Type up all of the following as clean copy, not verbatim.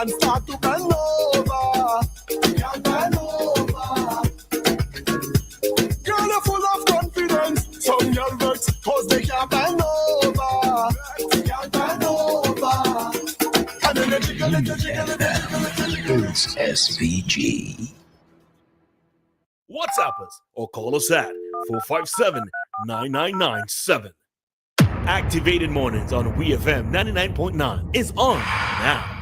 and start to bend over. Can't bend over. Girl, you're full of confidence. Some girl vex cause they can't bend over. Can't bend over. And then they jiggle it. It's SVG. WhatsApp us or call us at 457-9997. Activated Mornings on WEFM 99.9 is on now.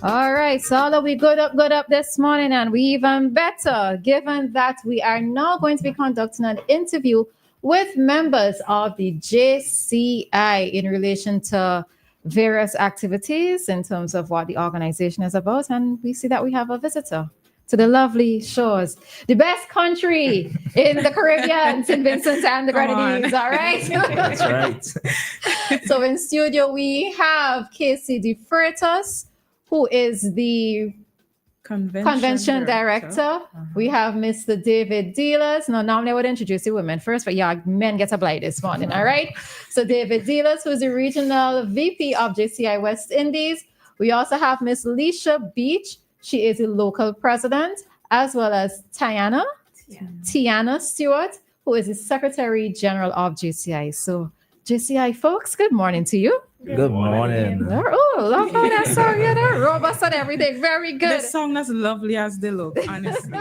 All right, so we good up this morning, and we even better, given that we are now going to be conducting an interview with members of the JCI in relation to various activities in terms of what the organization is about. And we see that we have a visitor to the lovely shores, the best country in the Caribbean, St. Vincent and the Grenadines. All right. That's right. So in studio, we have Casey DeFreitas, who is the convention director. We have Mr. David Dealers. Now, normally I would introduce the women first, but yeah, men get a blight this morning, all right? So David Dealers, who is the regional VP of JCI West Indies. We also have Miss Leisha Beach. She is the local president, as well as Tiana Stewart, who is the Secretary General of JCI. So JCI folks, good morning to you. Good morning. Oh, love how that song, you know, robust and everything. Very good. The song as lovely as they look, honestly.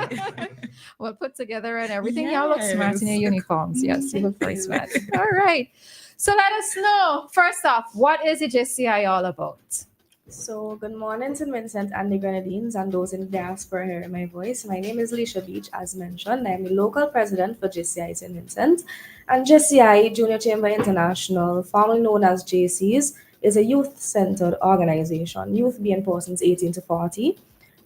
Well put together and everything. Yes. Y'all look smart in your uniforms. Yes, you look very smart. All right. So let us know, first off, what is the JCI all about? So good morning, St. Vincent and the Grenadines and those in the diaspora hearing my voice. My name is Leisha Beach, as mentioned. I am the local president for JCI St. Vincent. And JCI, Junior Chamber International, formerly known as JCs, is a youth-centered organization, youth being persons 18 to 40.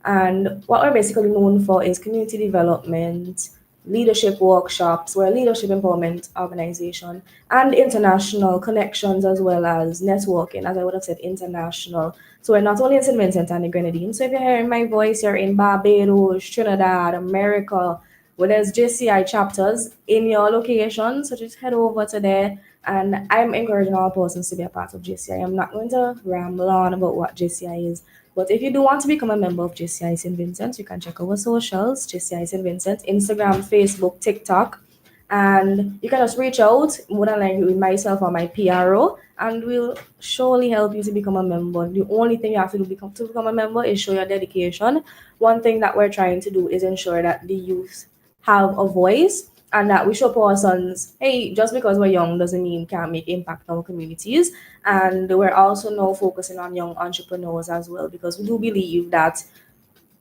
And what we're basically known for is community development, leadership workshops. We're a leadership empowerment organization, and international connections, as well as networking, as I would have said, international. So we're not only in St. Vincent and the Grenadines. So if you're hearing my voice, you're in Barbados, Trinidad, America, well, there's JCI chapters in your location. So just head over to there. And I'm encouraging all persons to be a part of JCI. I'm not going to ramble on about what JCI is. But if you do want to become a member of JCI St. Vincent, you can check our socials, JCI St. Vincent, Instagram, Facebook, TikTok. And you can just reach out, more than likely with myself or my PRO, and we'll surely help you to become a member. The only thing you have to do to become a member is show your dedication. One thing that we're trying to do is ensure that the youth have a voice, and that we show persons, hey, just because we're young doesn't mean we can't make impact on our communities. And we're also now focusing on young entrepreneurs as well, because we do believe that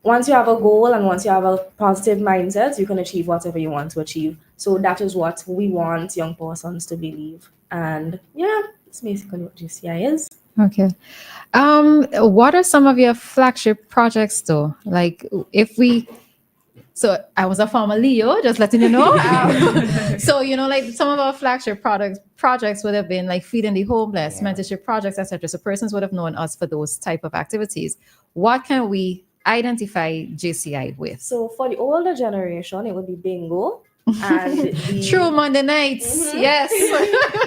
once you have a goal and once you have a positive mindset, you can achieve whatever you want to achieve. So that is what we want young persons to believe. And yeah, that's basically what JCI is. Okay. What are some of your flagship projects though? Like so I was a former Leo, just letting you know. So, you know, like some of our flagship projects would have been like feeding the homeless, mentorship projects, etc. So persons would have known us for those type of activities. What can we identify JCI with? So for the older generation, it would be bingo. And True Monday nights, yes.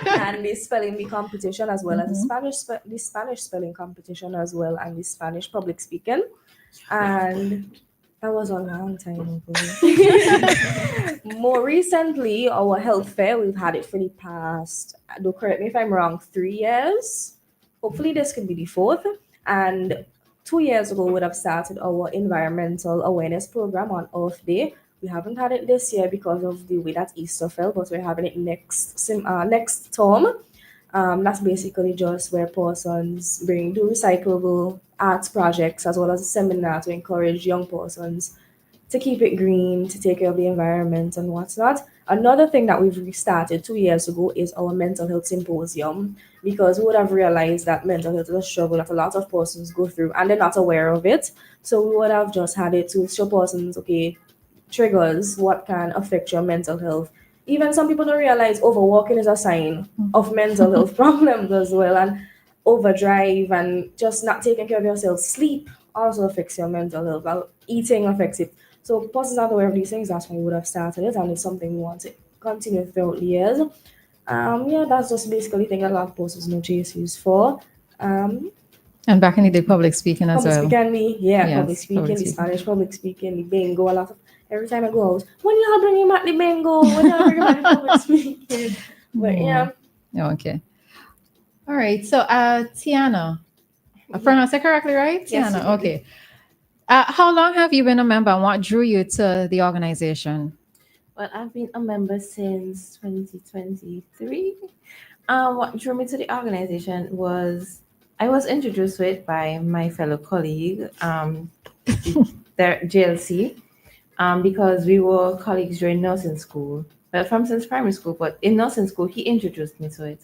And the spelling bee competition, as well as the Spanish spelling competition, as well, and the Spanish public speaking. And that was a long time ago. More recently, our health fair, we've had it for the past, don't correct me if I'm wrong, 3 years. Hopefully this could be the 4th. And 2 years ago, we would have started our environmental awareness program on Earth Day. We haven't had it this year because of the way that Easter fell, but we're having it next term. That's basically just where persons do recyclable arts projects, as well as a seminar to encourage young persons to keep it green, to take care of the environment and whatnot. Another thing that we've restarted 2 years ago is our mental health symposium, because we would have realized that mental health is a struggle that a lot of persons go through and they're not aware of it. So we would have just had it to show persons, okay, triggers, what can affect your mental health. even some people don't realize overworking is a sign of mental health problems as well, and overdrive and just not taking care of yourself. Sleep also affects your mental health. Well, eating affects it. So persons are aware of these things. That's why we would have started it, and it's something we want to continue throughout the years. Yeah, that's just basically the thing that a lot of persons know JSU is for. And back in the day, public speaking as Public well. speaking, Yes, public speaking, public the speaking. Spanish public speaking, the bingo, a lot of every time I go out, when y'all bring him back the bingo, when y'all bring him back the public speaking. But yeah. Okay. All right. So, Tiana, I pronounced it correctly, right? Yes, Tiana. you did. Okay. How long have you been a member, and what drew you to the organization? Well, I've been a member since 2023. What drew me to the organization was I was introduced to it by my fellow colleague, their JLC, because we were colleagues during nursing school. Well, from since primary school, but in nursing school, he introduced me to it.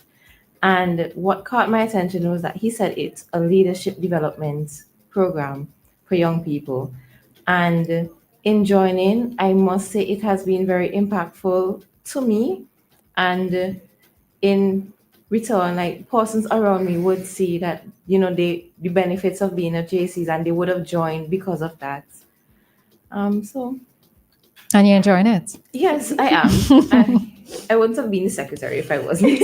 And what caught my attention was that he said it's a leadership development program for young people. And in joining, I must say it has been very impactful to me. And in return, like persons around me would see that, the benefits of being a JCs, and they would have joined because of that. So And you're enjoying it? yes, I am. I wouldn't have been the secretary if I wasn't.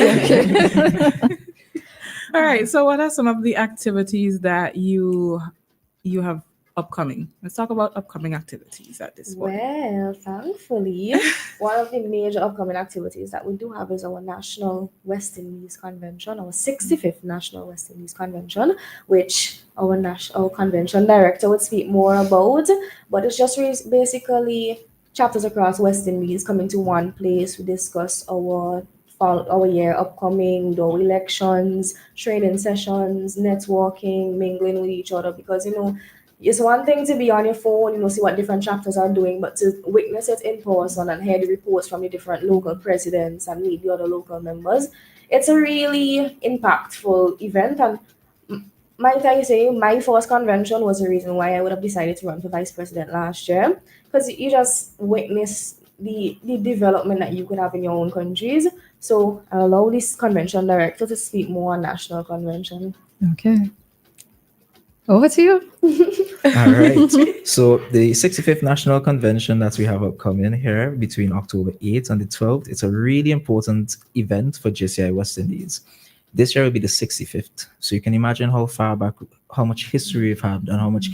All right. So, what are some of the activities that you have upcoming? Let's talk about upcoming activities at this point. Well, thankfully, one of the major upcoming activities that we do have is our National West Indies Convention, our 65th National West Indies Convention, which our convention director would speak more about. But it's just basically chapters across West Indies coming to one place to discuss our year upcoming, the elections, training sessions, networking, mingling with each other, because it's one thing to be on your phone, see what different chapters are doing, but to witness it in person and hear the reports from the different local presidents and meet the other local members, it's a really impactful event. And might I say, my first convention was the reason why I would have decided to run for vice president last year, because you just witness the development that you could have in your own countries. So I'll allow this convention director to speak more on national convention. Okay. Over to you. All right. So the 65th National Convention that we have upcoming here between October 8th and the 12th, it's a really important event for JCI West Indies. This year will be the 65th. So you can imagine how far back, how much history we've had and how much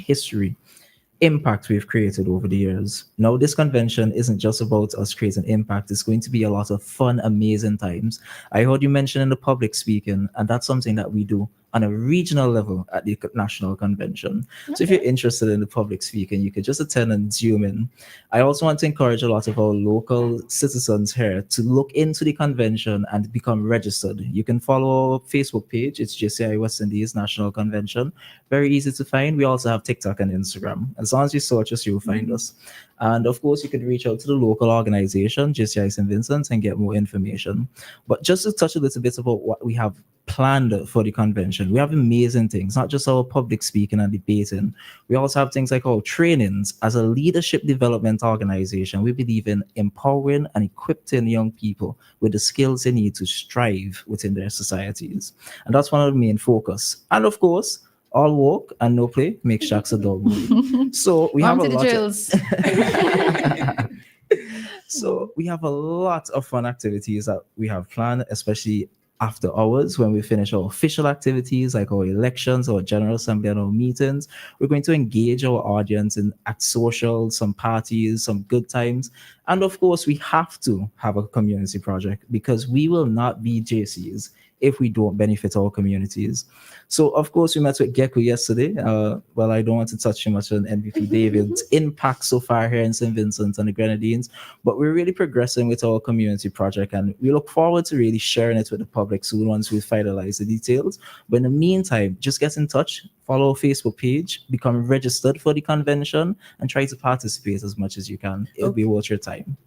impact we've created over the years. Now, this convention isn't just about us creating impact. It's going to be a lot of fun, amazing times. I heard you mention in the public speaking, and that's something that we do on a regional level at the national convention. Okay. So if you're interested in the public speaking, you could just attend and zoom in. I also want to encourage a lot of our local citizens here to look into the convention and become registered. You can follow our Facebook page. It's JCI West Indies National Convention. Very easy to find. We also have TikTok and Instagram. As long as you search us, you'll find us. And of course, you can reach out to the local organization, JCI St. Vincent, and get more information. But just to touch a little bit about what we have planned for the convention, we have amazing things, not just our public speaking and debating. We also have things like our trainings. As a leadership development organization, we believe in empowering and equipping young people with the skills they need to strive within their societies. And that's one of the main focus. And of course, all work and no play makes Shacks a dog movie. So we have a lot So we have a lot of fun activities that we have planned, especially after hours when we finish our official activities like our elections, our general assembly, and our meetings. We're going to engage our audience at socials, some parties, some good times. And of course, we have to have a community project because we will not be JCs if we don't benefit our communities. So, of course, we met with Gecko yesterday. Well, I don't want to touch too much on MVP David's impact so far here in St. Vincent and the Grenadines, but we're really progressing with our community project, and we look forward to really sharing it with the public soon once we finalize the details. But in the meantime, just get in touch, follow our Facebook page, become registered for the convention, and try to participate as much as you can. It'll be worth your time.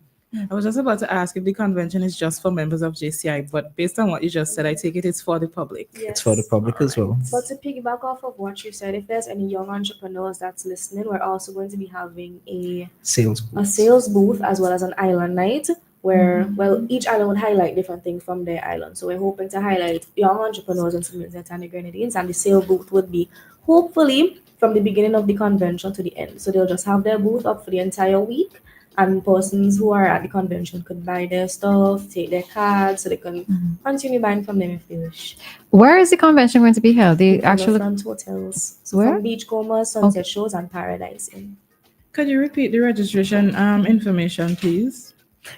I was just about to ask if the convention is just for members of JCI, but based on what you just said, I take it's for the public. Yes. It's for the public as well. But to piggyback off of what you said, if there's any young entrepreneurs that's listening, we're also going to be having a sales booth as well as an island night where, well, each island would highlight different things from their island. So we're hoping to highlight young entrepreneurs in St. Vincent and the Grenadines, and the sale booth would be hopefully from the beginning of the convention to the end. So they'll just have their booth up for the entire week, and persons who are at the convention could buy their stuff, take their cards, so they can continue buying from them if they wish. Where is the convention going to be held? The actual Front hotels. So Where? from Beachcomber, Sunset Shows, and Paradise Inn. Could you repeat the registration information, please?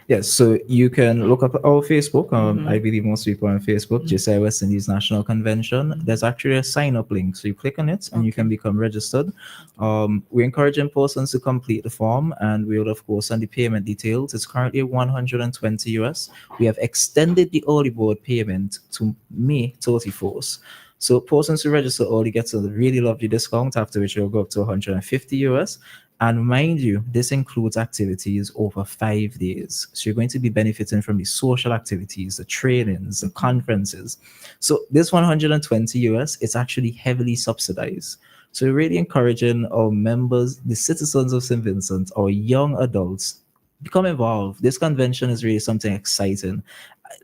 Yes, so you can look up our Facebook. I believe most people are on Facebook, JCI West Indies National Convention. There's actually a sign-up link. So you click on it and you can become registered. We're encouraging persons to complete the form, and we will, of course, send the payment details. It's currently 120 US. We have extended the early board payment to May 31st. So persons who register early gets a really lovely discount, after which will go up to 150 US. And mind you, this includes activities over 5 days. So you're going to be benefiting from the social activities, the trainings, the conferences. So this 120 US, it's actually heavily subsidized. So we're really encouraging our members, the citizens of St. Vincent, our young adults, become involved. This convention is really something exciting.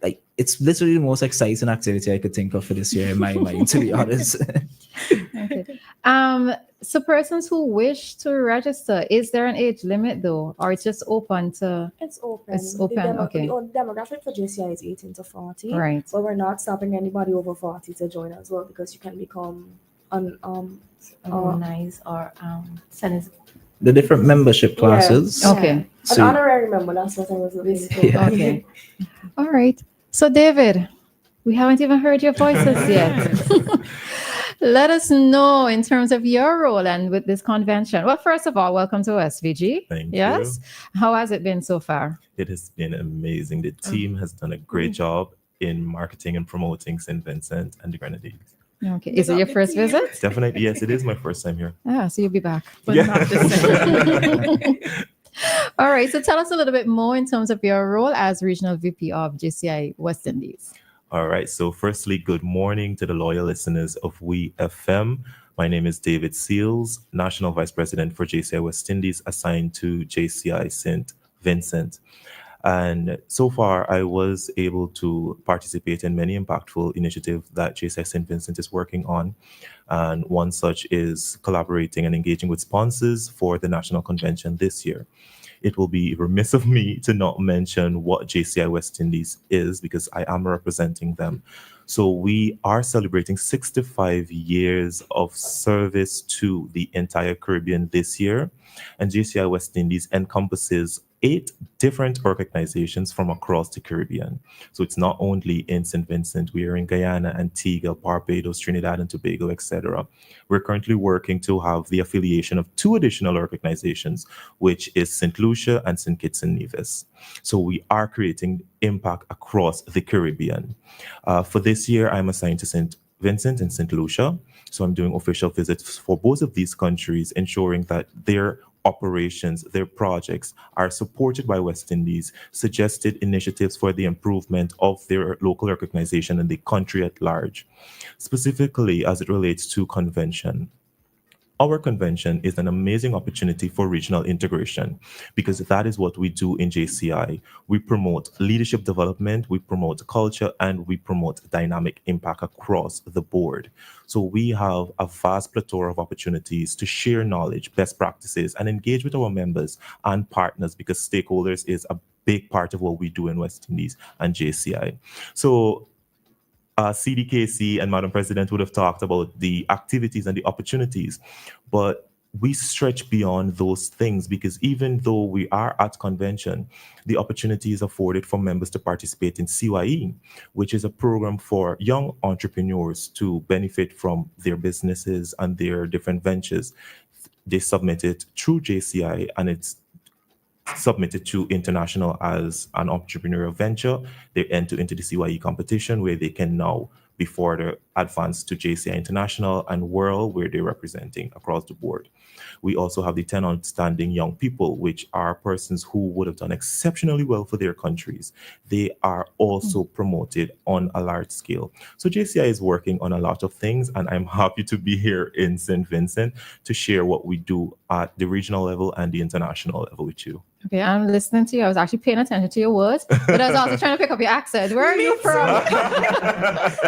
Like, it's literally the most exciting activity I could think of for this year in my mind, to be honest. Okay. So persons who wish to register, is there an age limit though, or it's just open to? It's open. It's open, okay. The demographic for JCI is 18 to 40. Right. But we're not stopping anybody over 40 to join as well, because you can become Organize or send The different membership classes. Yeah. Okay. An So- honorary member, that's what I was looking for. Yeah. Okay. All right. So David, we haven't even heard your voices yet. Let us know in terms of your role and with this convention. Well, first of all, welcome to SVG. Thank Yes. How has it been so far? you. It has been amazing. The team has done a great job in marketing and promoting St. Vincent and the Grenadines. Okay. Is it your first visit? Definitely, yes, it is my first time here. Ah, so you'll be back. But not the same. All right. So tell us a little bit more in terms of your role as Regional VP of JCI West Indies. All right. So, firstly, good morning to the loyal listeners of WEFM. My name is David Seals, National Vice President for JCI West Indies, assigned to JCI St. Vincent. And so far, I was able to participate in many impactful initiatives that JCI St. Vincent is working on. And one such is collaborating and engaging with sponsors for the National Convention this year. It will be remiss of me to not mention what JCI West Indies is, because I am representing them. So we are celebrating 65 years of service to the entire Caribbean this year. And JCI West Indies encompasses 8 different organizations from across the Caribbean. So it's not only in St. Vincent, we are in Guyana, Antigua, Barbados, Trinidad and Tobago, etc. We're currently working to have the affiliation of 2 additional organizations, which is St. Lucia and St. Kitts and Nevis. So we are creating impact across the Caribbean. For this year, I'm assigned to St. Vincent and St. Lucia. So I'm doing official visits for both of these countries, ensuring that their operations, their projects are supported by West Indies, suggested initiatives for the improvement of their local organization and the country at large. Specifically, as it relates to convention, our convention is an amazing opportunity for regional integration, because that is what we do in JCI. We promote leadership development, we promote culture, and we promote dynamic impact across the board. So we have a vast plethora of opportunities to share knowledge, best practices, and engage with our members and partners, because stakeholders is a big part of what we do in West Indies and JCI. So CDKC and Madam President would have talked about the activities and the opportunities, but we stretch beyond those things, because even though we are at convention, the opportunity is afforded for members to participate in CYE, which is a program for young entrepreneurs to benefit from their businesses and their different ventures. They submit it through JCI, and it's submitted to international as an entrepreneurial venture. They enter into the CYE competition, where they can now be further advanced to JCI International and World, where they're representing across the board. We also have the 10 outstanding young people, which are persons who would have done exceptionally well for their countries. They are also promoted on a large scale. So JCI is working on a lot of things, and I'm happy to be here in St. Vincent to share what we do at the regional level and the international level with you. Okay, I'm listening to you. I was actually paying attention to your words, but I was also trying to pick up your accent. Where are you from?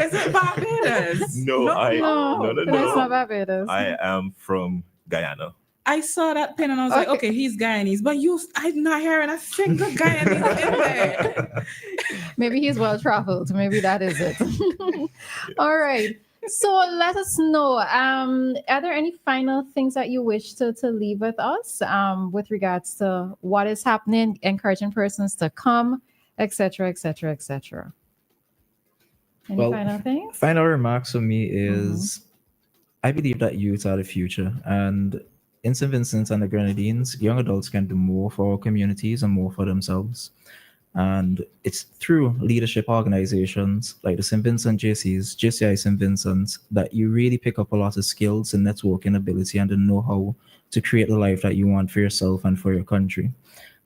Is it Barbados? No, No, it's not Barbados. I am from Guyana. I saw that pin and I was like, okay, he's Guyanese, but I'm not hearing a single Guyanese in there. Maybe he's well traveled. Maybe that is it. All right. So let us know. Are there any final things that you wish to leave with us with regards to what is happening, encouraging persons to come, etc., etc., etc.? Any final things? Final remarks for me is I believe that youth are the future, and in St. Vincent and the Grenadines, young adults can do more for our communities and more for themselves. And it's through leadership organizations like the St. Vincent JCs, JCI St. Vincent, that you really pick up a lot of skills and networking ability and the know-how to create the life that you want for yourself and for your country.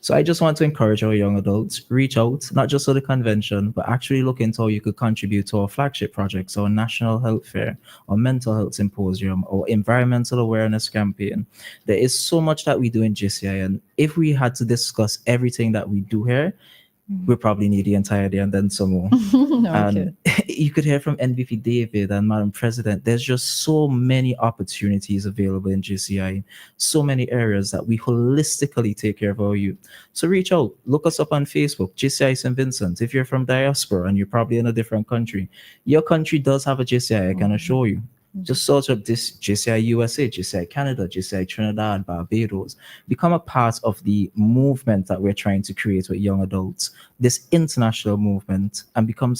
So I just want to encourage our young adults, reach out, not just to the convention, but actually look into how you could contribute to our flagship projects, our National Health Fair, our Mental Health Symposium, or Environmental Awareness Campaign. There is so much that we do in JCI, and if we had to discuss everything that we do here, we probably need the entire day and then some more. And you could hear from NVP David and Madam President. There's just so many opportunities available in JCI, so many areas that we holistically take care of our youth. So reach out, look us up on Facebook, JCI St. Vincent. If you're from diaspora and you're probably in a different country, your country does have a JCI, I can assure you. Just search up this JCI USA, JCI Canada, JCI Trinidad, Barbados. Become a part of the movement that we're trying to create with young adults, this international movement, and become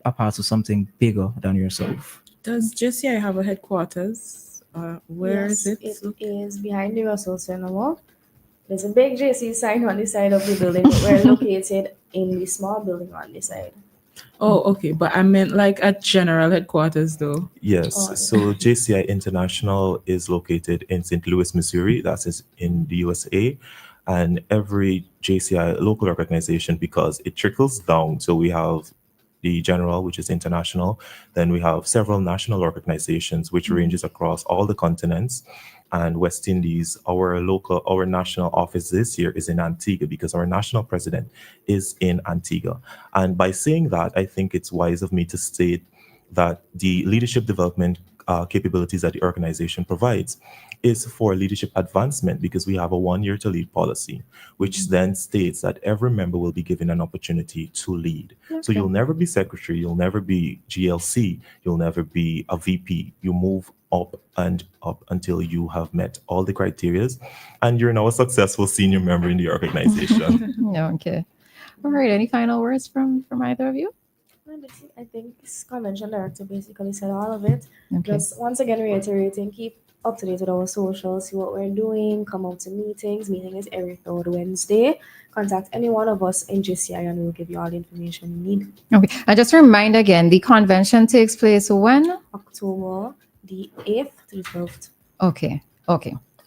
a part of something bigger than yourself. Does JCI have a headquarters? Where is it? It is behind the Russell Cinema. There's a big JC sign on the side of the building, but we're located in the small building on the side. Oh, okay. But I meant like at general headquarters, though. Yes. So JCI International is located in St. Louis, Missouri. That is in the USA. And every JCI local organization, because it trickles down. So we have the general, which is international. Then we have several national organizations, which ranges across all the continents. And West Indies, our national office this year is in Antigua because our national president is in Antigua. And by saying that, I think it's wise of me to state that the leadership development capabilities that the organization provides is for leadership advancement, because we have a 1 year to lead policy, which then states that every member will be given an opportunity to lead. So you'll never be secretary, you'll never be GLC, you'll never be a VP. You move up and up until you have met all the criteria, and you're now a successful senior member in the organization. Okay. All right. Any final words from either of you? I think this convention director basically said all of it. Okay. Just once again reiterating, keep up to date with our socials, see what we're doing, come out to meetings. Meeting is every third Wednesday. Contact any one of us in JCI and we'll give you all the information you need. Okay. And just remind again, the convention takes place when? October the 8th to the 12th. Okay.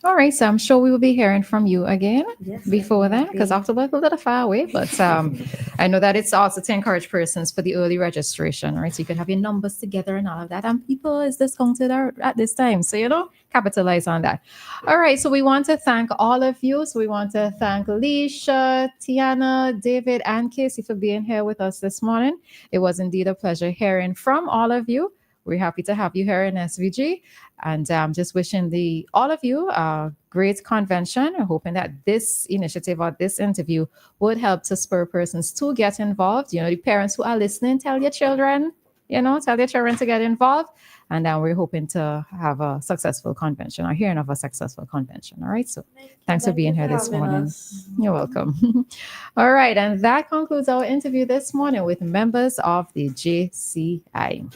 All right, so I'm sure we will be hearing from you again before that, because October is a little far away, but I know that it's also to encourage persons for the early registration, right? So you can have your numbers together and all of that, and people is discounted at this time. So, capitalize on that. All right, so we want to thank all of you. So we want to thank Alicia, Dianna, David, and Casey for being here with us this morning. It was indeed a pleasure hearing from all of you. We're happy to have you here in SVG, and just wishing all of you a great convention. I'm hoping that this initiative or this interview would help to spur persons to get involved. The parents who are listening, tell your children to get involved. And we're hoping to have a successful convention or hearing of a successful convention. All right. So thanks for being here this morning. You're welcome. All right. And that concludes our interview this morning with members of the JCI.